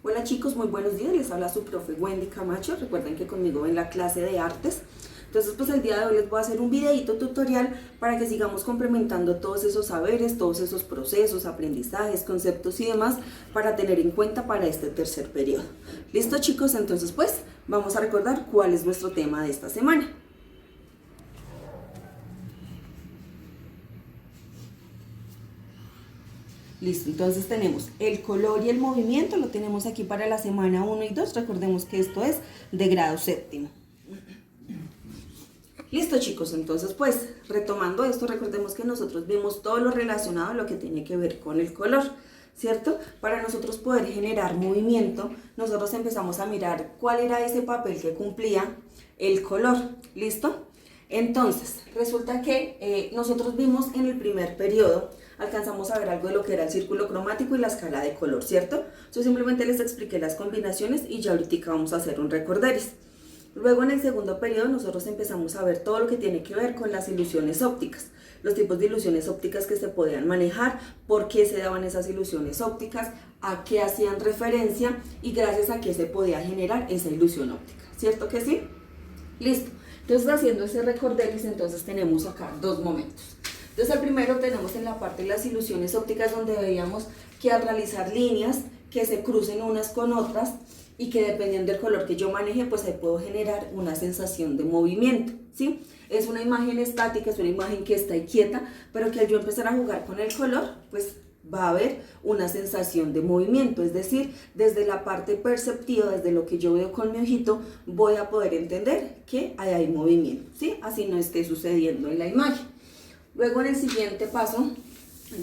Hola chicos, muy buenos días, les habla su profe Wendy Camacho. Recuerden que conmigo ven la clase de artes. Entonces pues el día de hoy les voy a hacer un videito tutorial para que sigamos complementando todos esos saberes, todos esos procesos, aprendizajes, conceptos y demás para tener en cuenta para este tercer periodo. ¿Listo chicos? Entonces pues vamos a recordar cuál es nuestro tema de esta semana. Listo, entonces tenemos el color y el movimiento, lo tenemos aquí para la semana 1 y 2, recordemos que esto es de grado séptimo. Listo chicos, entonces pues retomando esto, recordemos que nosotros vemos todo lo relacionado a lo que tiene que ver con el color, ¿cierto? Para nosotros poder generar movimiento, nosotros empezamos a mirar cuál era ese papel que cumplía el color, ¿listo? Entonces, resulta que nosotros vimos en el primer periodo, alcanzamos a ver algo de lo que era el círculo cromático y la escala de color, ¿cierto? Yo simplemente les expliqué las combinaciones y ya ahorita vamos a hacer un recorderis. Luego en el segundo periodo nosotros empezamos a ver todo lo que tiene que ver con las ilusiones ópticas, los tipos de ilusiones ópticas que se podían manejar, por qué se daban esas ilusiones ópticas, a qué hacían referencia y gracias a qué se podía generar esa ilusión óptica, ¿cierto que sí? Listo. Entonces haciendo ese recorderis, entonces tenemos acá dos momentos. Entonces el primero tenemos en la parte de las ilusiones ópticas donde veíamos que al realizar líneas que se crucen unas con otras y que dependiendo del color que yo maneje, pues ahí puedo generar una sensación de movimiento, ¿sí? Es una imagen estática, es una imagen que está quieta, pero que al yo empezar a jugar con el color, pues va a haber una sensación de movimiento, es decir, desde la parte perceptiva, desde lo que yo veo con mi ojito, voy a poder entender que ahí hay movimiento, ¿sí? Así no esté sucediendo en la imagen. Luego en el siguiente paso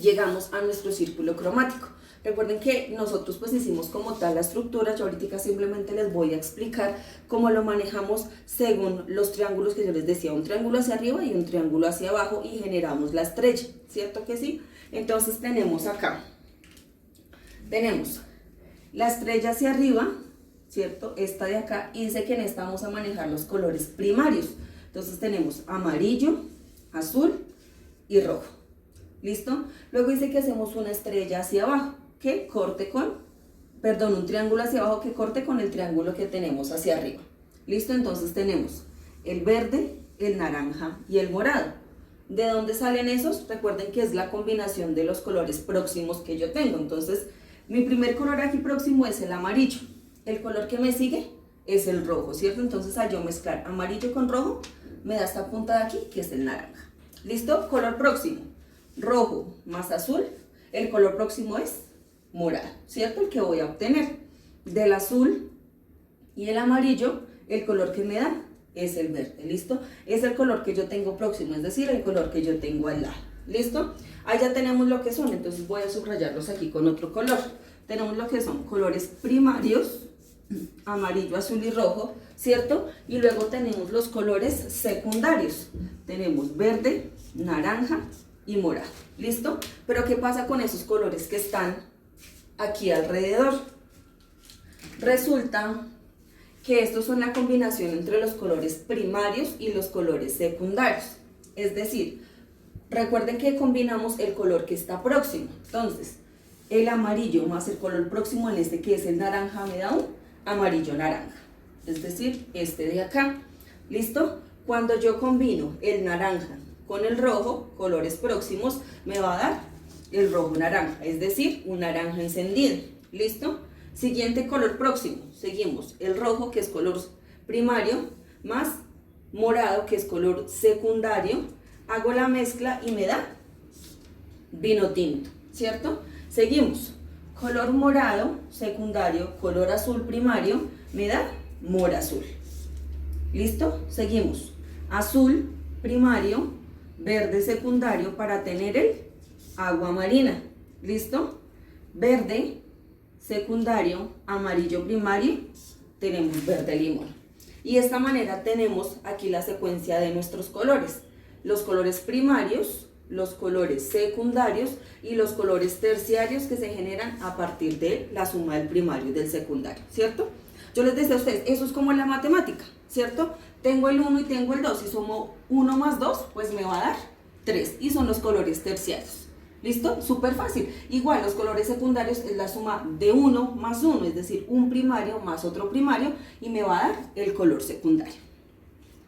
llegamos a nuestro círculo cromático. Recuerden que nosotros pues hicimos como tal la estructura, yo ahorita simplemente les voy a explicar cómo lo manejamos según los triángulos que yo les decía, un triángulo hacia arriba y un triángulo hacia abajo y generamos la estrella, ¿cierto que sí? Entonces tenemos acá, tenemos la estrella hacia arriba, ¿cierto? Esta de acá, y dice que en esta vamos a manejar los colores primarios. Entonces tenemos amarillo, azul y rojo. ¿Listo? Luego dice que hacemos una estrella hacia abajo, que corte con, un triángulo hacia abajo que corte con el triángulo que tenemos hacia arriba. ¿Listo? Entonces tenemos el verde, el naranja y el morado. ¿De dónde salen esos? Recuerden que es la combinación de los colores próximos que yo tengo. Entonces, mi primer color aquí próximo es el amarillo. El color que me sigue es el rojo, ¿cierto? Entonces, al yo mezclar amarillo con rojo, me da esta punta de aquí, que es el naranja. ¿Listo? Color próximo, rojo más azul. El color próximo es morado, ¿cierto? El que voy a obtener. Del azul y el amarillo, el color que me da es el verde, ¿listo? Es el color que yo tengo próximo, es decir, el color que yo tengo al lado, ¿listo? Ahí ya tenemos lo que son, entonces voy a subrayarlos aquí con otro color. Tenemos lo que son colores primarios, amarillo, azul y rojo, ¿cierto? Y luego tenemos los colores secundarios. Tenemos verde, naranja y morado, ¿listo? Pero ¿qué pasa con esos colores que están aquí alrededor? Resulta que estos son la combinación entre los colores primarios y los colores secundarios. Es decir, recuerden que combinamos el color que está próximo. Entonces, el amarillo más el color próximo en este que es el naranja me da un amarillo naranja. Es decir, este de acá. ¿Listo? Cuando yo combino el naranja con el rojo, colores próximos, me va a dar el rojo naranja. Es decir, un naranja encendido. ¿Listo? Siguiente color próximo, seguimos el rojo que es color primario más morado que es color secundario, hago la mezcla y me da vino tinto, ¿cierto? Seguimos, color morado secundario, color azul primario, me da mora azul. ¿Listo? Seguimos, azul primario, verde secundario para tener el agua marina. ¿Listo? Verde secundario, amarillo primario, tenemos verde limón. Y de esta manera tenemos aquí la secuencia de nuestros colores. Los colores primarios, los colores secundarios y los colores terciarios que se generan a partir de la suma del primario y del secundario, ¿cierto? Yo les decía a ustedes, eso es como en la matemática, ¿cierto? Tengo el 1 y tengo el 2, si sumo 1 más 2, pues me va a dar 3 y son los colores terciarios. ¿Listo? Súper fácil. Igual los colores secundarios es la suma de 1 más 1, es decir, un primario más otro primario y me va a dar el color secundario.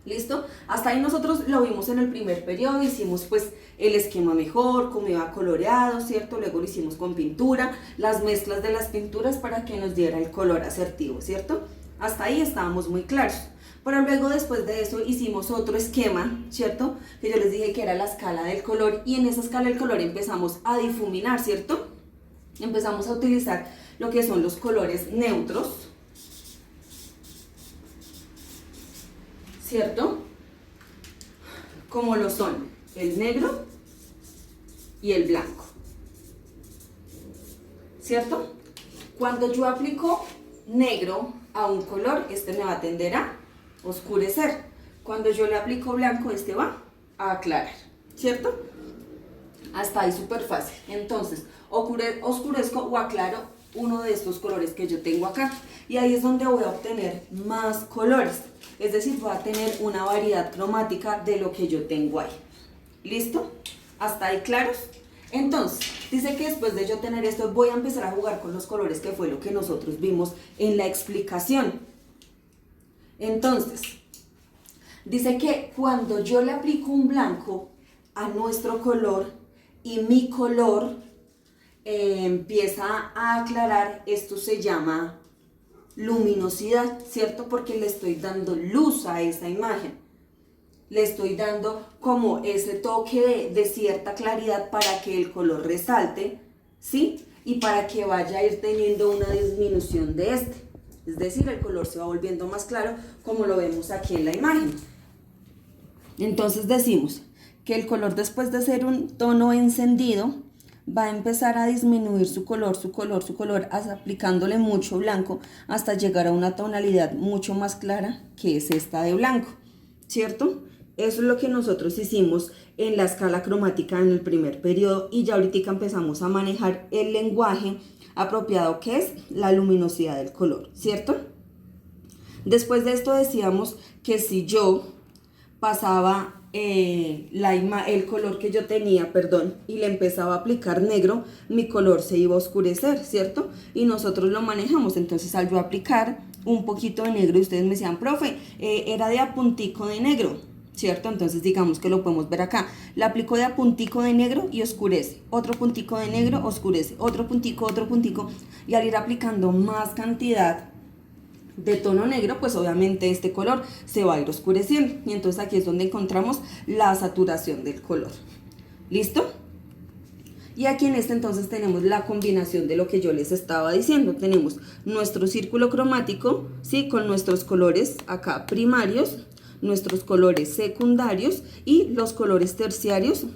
¿Listo? Hasta ahí nosotros lo vimos en el primer periodo, hicimos pues el esquema mejor, cómo iba coloreado, ¿cierto? Luego lo hicimos con pintura, las mezclas de las pinturas para que nos diera el color asertivo, ¿cierto? Hasta ahí estábamos muy claros. Pero luego después de eso hicimos otro esquema, ¿cierto? Que yo les dije que era la escala del color y en esa escala del color empezamos a difuminar, ¿cierto? Empezamos a utilizar lo que son los colores neutros, ¿cierto? Como lo son el negro y el blanco, ¿cierto? Cuando yo aplico negro a un color, este me va a tender a oscurecer. Cuando yo le aplico blanco, este va a aclarar, ¿cierto? Hasta ahí súper fácil. Entonces, oscurezco o aclaro uno de estos colores que yo tengo acá. Y ahí es donde voy a obtener más colores. Es decir, voy a tener una variedad cromática de lo que yo tengo ahí. ¿Listo? ¿Hasta ahí claros? Entonces, dice que después de yo tener esto, voy a empezar a jugar con los colores, que fue lo que nosotros vimos en la explicación. Entonces, dice que cuando yo le aplico un blanco a nuestro color y mi color empieza a aclarar, esto se llama luminosidad, ¿cierto? Porque le estoy dando luz a esa imagen. Le estoy dando como ese toque de cierta claridad para que el color resalte, ¿sí? Y para que vaya a ir teniendo una disminución de este. Es decir, el color se va volviendo más claro como lo vemos aquí en la imagen. Entonces decimos que el color, después de ser un tono encendido, va a empezar a disminuir su color, aplicándole mucho blanco hasta llegar a una tonalidad mucho más clara, que es esta de blanco, ¿cierto? Eso es lo que nosotros hicimos en la escala cromática en el primer periodo y ya ahorita empezamos a manejar el lenguaje apropiado, que es la luminosidad del color, ¿cierto? Después de esto decíamos que si yo pasaba el color que yo tenía, y le empezaba a aplicar negro, mi color se iba a oscurecer, ¿cierto? Y nosotros lo manejamos. Entonces, al yo aplicar un poquito de negro, y ustedes me decían, profe, era de a puntico de negro, ¿cierto? Entonces digamos que lo podemos ver acá, le aplico de a puntico de negro y oscurece, otro puntico de negro, oscurece, otro puntico, y al ir aplicando más cantidad de tono negro, pues obviamente este color se va a ir oscureciendo, y entonces aquí es donde encontramos la saturación del color. ¿Listo? Y aquí en este entonces tenemos la combinación de lo que yo les estaba diciendo. Tenemos nuestro círculo cromático, ¿sí? Con nuestros colores acá primarios, nuestros colores secundarios y los colores terciarios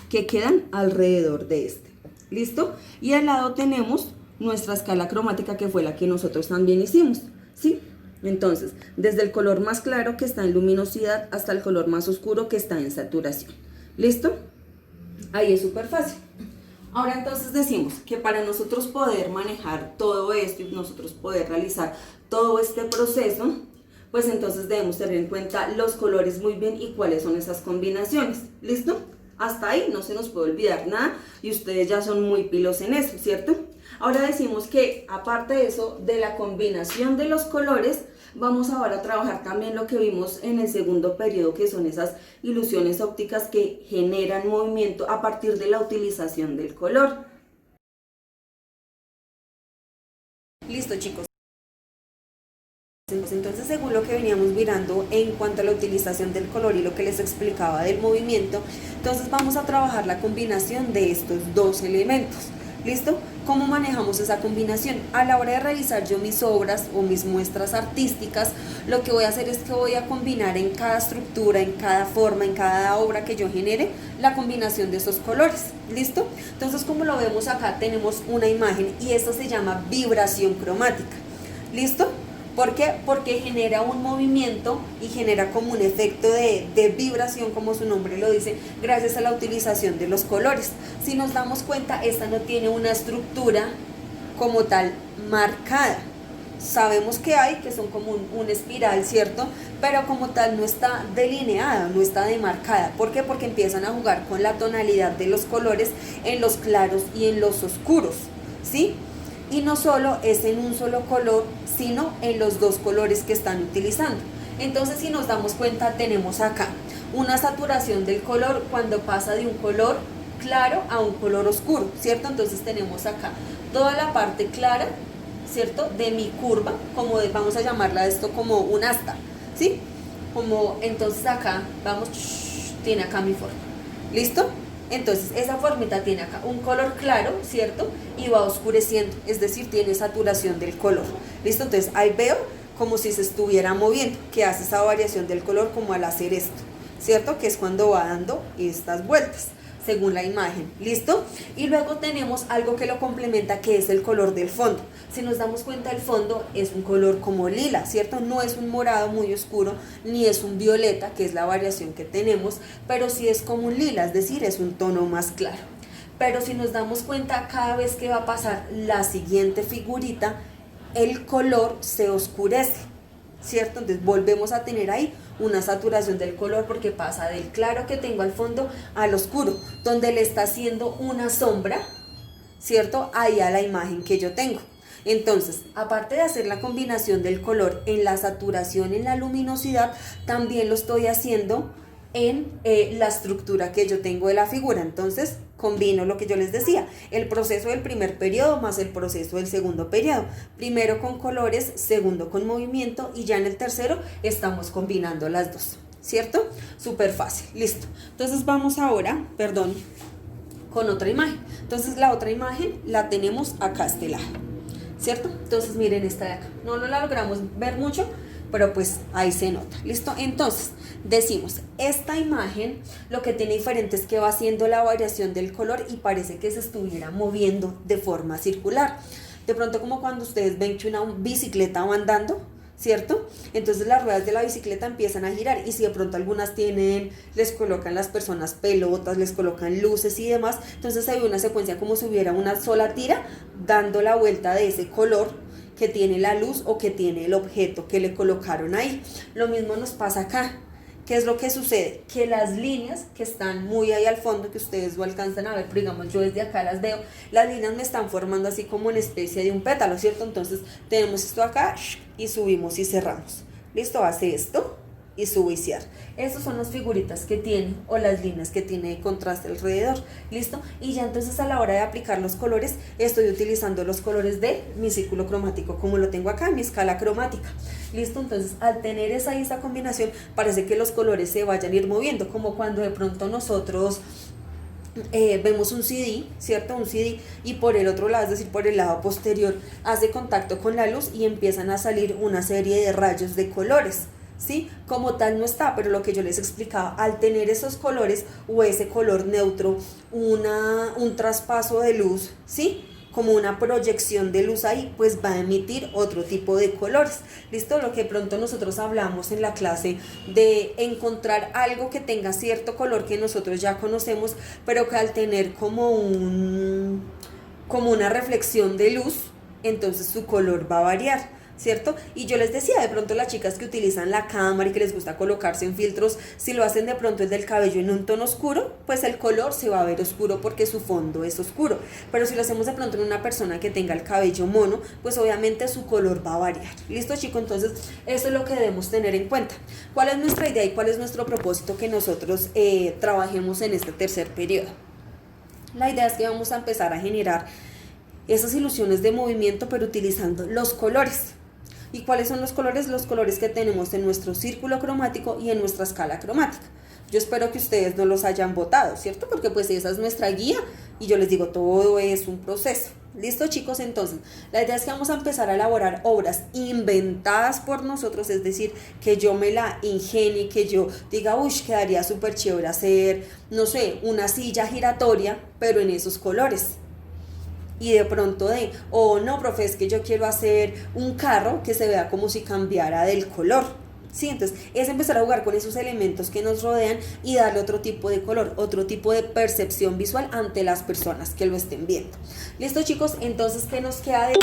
que quedan alrededor de este. ¿Listo? Y al lado tenemos nuestra escala cromática, que fue la que nosotros también hicimos, ¿sí? Entonces, desde el color más claro, que está en luminosidad, hasta el color más oscuro, que está en saturación. ¿Listo? Ahí es súper fácil. Ahora entonces decimos que para nosotros poder manejar todo esto y nosotros poder realizar todo este proceso, pues entonces debemos tener en cuenta los colores muy bien y cuáles son esas combinaciones. ¿Listo? Hasta ahí no se nos puede olvidar nada y ustedes ya son muy pilos en eso, ¿cierto? Ahora decimos que aparte de eso, de la combinación de los colores, vamos ahora a trabajar también lo que vimos en el segundo periodo, que son esas ilusiones ópticas que generan movimiento a partir de la utilización del color. Listo, chicos. Entonces, según lo que veníamos mirando en cuanto a la utilización del color y lo que les explicaba del movimiento, entonces vamos a trabajar la combinación de estos dos elementos. ¿Listo? ¿Cómo manejamos esa combinación? A la hora de realizar yo mis obras o mis muestras artísticas, lo que voy a hacer es que voy a combinar en cada estructura, en cada forma, en cada obra que yo genere, la combinación de esos colores. ¿Listo? Entonces, como lo vemos acá, tenemos una imagen y esto se llama vibración cromática. ¿Listo? ¿Por qué? Porque genera un movimiento y genera como un efecto de vibración, como su nombre lo dice, gracias a la utilización de los colores. Si nos damos cuenta, esta no tiene una estructura como tal marcada, sabemos que hay, que son como un espiral, ¿cierto? Pero como tal no está delineada, no está demarcada. ¿Por qué? Porque empiezan a jugar con la tonalidad de los colores en los claros y en los oscuros, ¿sí? Y no solo es en un solo color, sino en los dos colores que están utilizando. Entonces, si nos damos cuenta, tenemos acá una saturación del color cuando pasa de un color claro a un color oscuro, ¿cierto? Entonces tenemos acá toda la parte clara, ¿cierto? De mi curva, vamos a llamarla esto como un asta, ¿sí? Entonces acá, tiene acá mi forma, ¿listo? Entonces esa formita tiene acá un color claro, ¿cierto? Y va oscureciendo, es decir, tiene saturación del color, ¿listo? Entonces ahí veo como si se estuviera moviendo, que hace esa variación del color como al hacer esto, ¿cierto? Que es cuando va dando estas vueltas, según la imagen, ¿listo? Y luego tenemos algo que lo complementa, que es el color del fondo. Si nos damos cuenta, el fondo es un color como lila, ¿cierto? No es un morado muy oscuro, ni es un violeta, que es la variación que tenemos, pero sí es como un lila, es decir, es un tono más claro. Pero si nos damos cuenta, cada vez que va a pasar la siguiente figurita, el color se oscurece, ¿cierto? Entonces volvemos a tener ahí una saturación del color porque pasa del claro que tengo al fondo al oscuro, donde le está haciendo una sombra, ¿cierto? Ahí a la imagen que yo tengo. Entonces, aparte de hacer la combinación del color en la saturación, en la luminosidad, también lo estoy haciendo en la estructura que yo tengo de la figura. Entonces combino lo que yo les decía, el proceso del primer periodo más el proceso del segundo periodo, primero con colores, segundo con movimiento, y ya en el tercero estamos combinando las dos, ¿cierto? Súper fácil, listo. Entonces vamos ahora, con otra imagen. Entonces la otra imagen la tenemos acá a este lado, ¿cierto? Entonces miren esta de acá, no la logramos ver mucho, pero pues ahí se nota, ¿listo? Entonces decimos, esta imagen lo que tiene diferente es que va haciendo la variación del color y parece que se estuviera moviendo de forma circular, de pronto como cuando ustedes ven que una bicicleta va andando, ¿cierto? Entonces las ruedas de la bicicleta empiezan a girar, y si de pronto algunas les colocan las personas pelotas, les colocan luces y demás, entonces se ve una secuencia como si hubiera una sola tira dando la vuelta de ese color que tiene la luz o que tiene el objeto que le colocaron ahí. Lo mismo nos pasa acá. ¿Qué es lo que sucede? Que las líneas que están muy ahí al fondo, que ustedes no alcanzan a ver, pero digamos yo desde acá las veo, las líneas me están formando así como una especie de un pétalo, ¿cierto? Entonces tenemos esto acá y subimos y cerramos. ¿Listo? Hace esto y subo y cierro. Estas son las figuritas que tiene, o las líneas que tiene de contraste alrededor, ¿listo? Y ya entonces a la hora de aplicar los colores, estoy utilizando los colores de mi círculo cromático, como lo tengo acá en mi escala cromática, ¿listo? Entonces al tener esa combinación, parece que los colores se vayan a ir moviendo, como cuando de pronto nosotros vemos un CD, ¿cierto? Un CD, y por el otro lado, es decir, por el lado posterior, hace contacto con la luz y empiezan a salir una serie de rayos de colores, ¿sí? Como tal no está, pero lo que yo les explicaba, al tener esos colores o ese color neutro, un traspaso de luz, ¿sí? Como una proyección de luz ahí, pues va a emitir otro tipo de colores, ¿listo? Lo que pronto nosotros hablamos en la clase de encontrar algo que tenga cierto color que nosotros ya conocemos, pero que al tener como una reflexión de luz, entonces su color va a variar, ¿cierto? Y yo les decía, de pronto las chicas que utilizan la cámara y que les gusta colocarse en filtros, si lo hacen de pronto el del cabello en un tono oscuro, pues el color se va a ver oscuro porque su fondo es oscuro. Pero si lo hacemos de pronto en una persona que tenga el cabello mono, pues obviamente su color va a variar. ¿Listo, chicos? Entonces, eso es lo que debemos tener en cuenta. ¿Cuál es nuestra idea y cuál es nuestro propósito que nosotros trabajemos en este tercer periodo? La idea es que vamos a empezar a generar esas ilusiones de movimiento, pero utilizando los colores. ¿Y cuáles son los colores? Los colores que tenemos en nuestro círculo cromático y en nuestra escala cromática. Yo espero que ustedes no los hayan votado, ¿cierto? Porque pues esa es nuestra guía y yo les digo, todo es un proceso. ¿Listo, chicos? Entonces, la idea es que vamos a empezar a elaborar obras inventadas por nosotros, es decir, que yo me la ingenie, que yo diga, uy, quedaría súper chévere hacer, no sé, una silla giratoria, pero en esos colores. Y de pronto no, profe, es que yo quiero hacer un carro que se vea como si cambiara del color, ¿sí? Entonces es empezar a jugar con esos elementos que nos rodean y darle otro tipo de color, otro tipo de percepción visual ante las personas que lo estén viendo. ¿Listo, chicos? Entonces, ¿qué nos queda de...?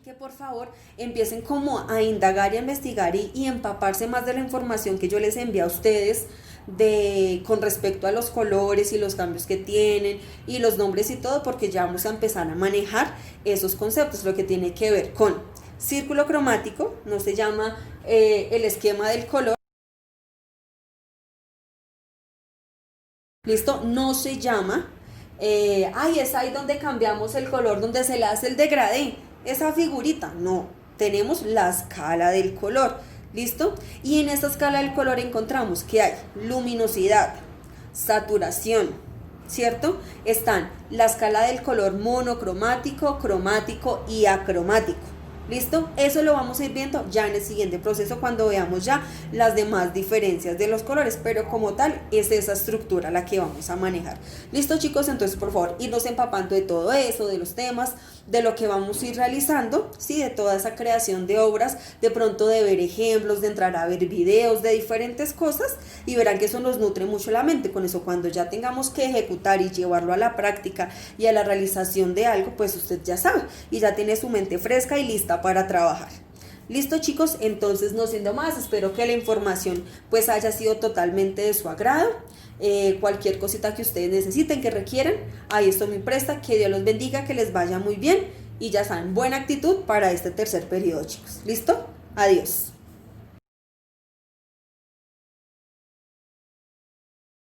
Que por favor empiecen como a indagar y a investigar y empaparse más de la información que yo les envío a ustedes con respecto a los colores y los cambios que tienen y los nombres y todo, porque ya vamos a empezar a manejar esos conceptos, lo que tiene que ver con círculo cromático, no se llama el esquema del color, listo, no se llama es ahí donde cambiamos el color, donde se le hace el degradé, esa figurita, no, tenemos la escala del color, listo, y en esta escala del color encontramos que hay luminosidad, saturación, ¿cierto? Están la escala del color monocromático, cromático y acromático. ¿Listo? Eso lo vamos a ir viendo ya en el siguiente proceso cuando veamos ya las demás diferencias de los colores, pero como tal es esa estructura la que vamos a manejar. ¿Listo, chicos? Entonces, por favor, irnos empapando de todo eso, de los temas, de lo que vamos a ir realizando, ¿sí? De toda esa creación de obras, de pronto de ver ejemplos, de entrar a ver videos, de diferentes cosas, y verán que eso nos nutre mucho la mente. Con eso, cuando ya tengamos que ejecutar y llevarlo a la práctica y a la realización de algo, pues usted ya sabe y ya tiene su mente fresca y lista para trabajar. Listo, chicos, entonces no siendo más, espero que la información pues haya sido totalmente de su agrado. Cualquier cosita que ustedes necesiten, que requieran, ahí estoy muy presta. Que Dios los bendiga, que les vaya muy bien y ya saben, buena actitud para este tercer periodo, chicos. ¿Listo? Adiós.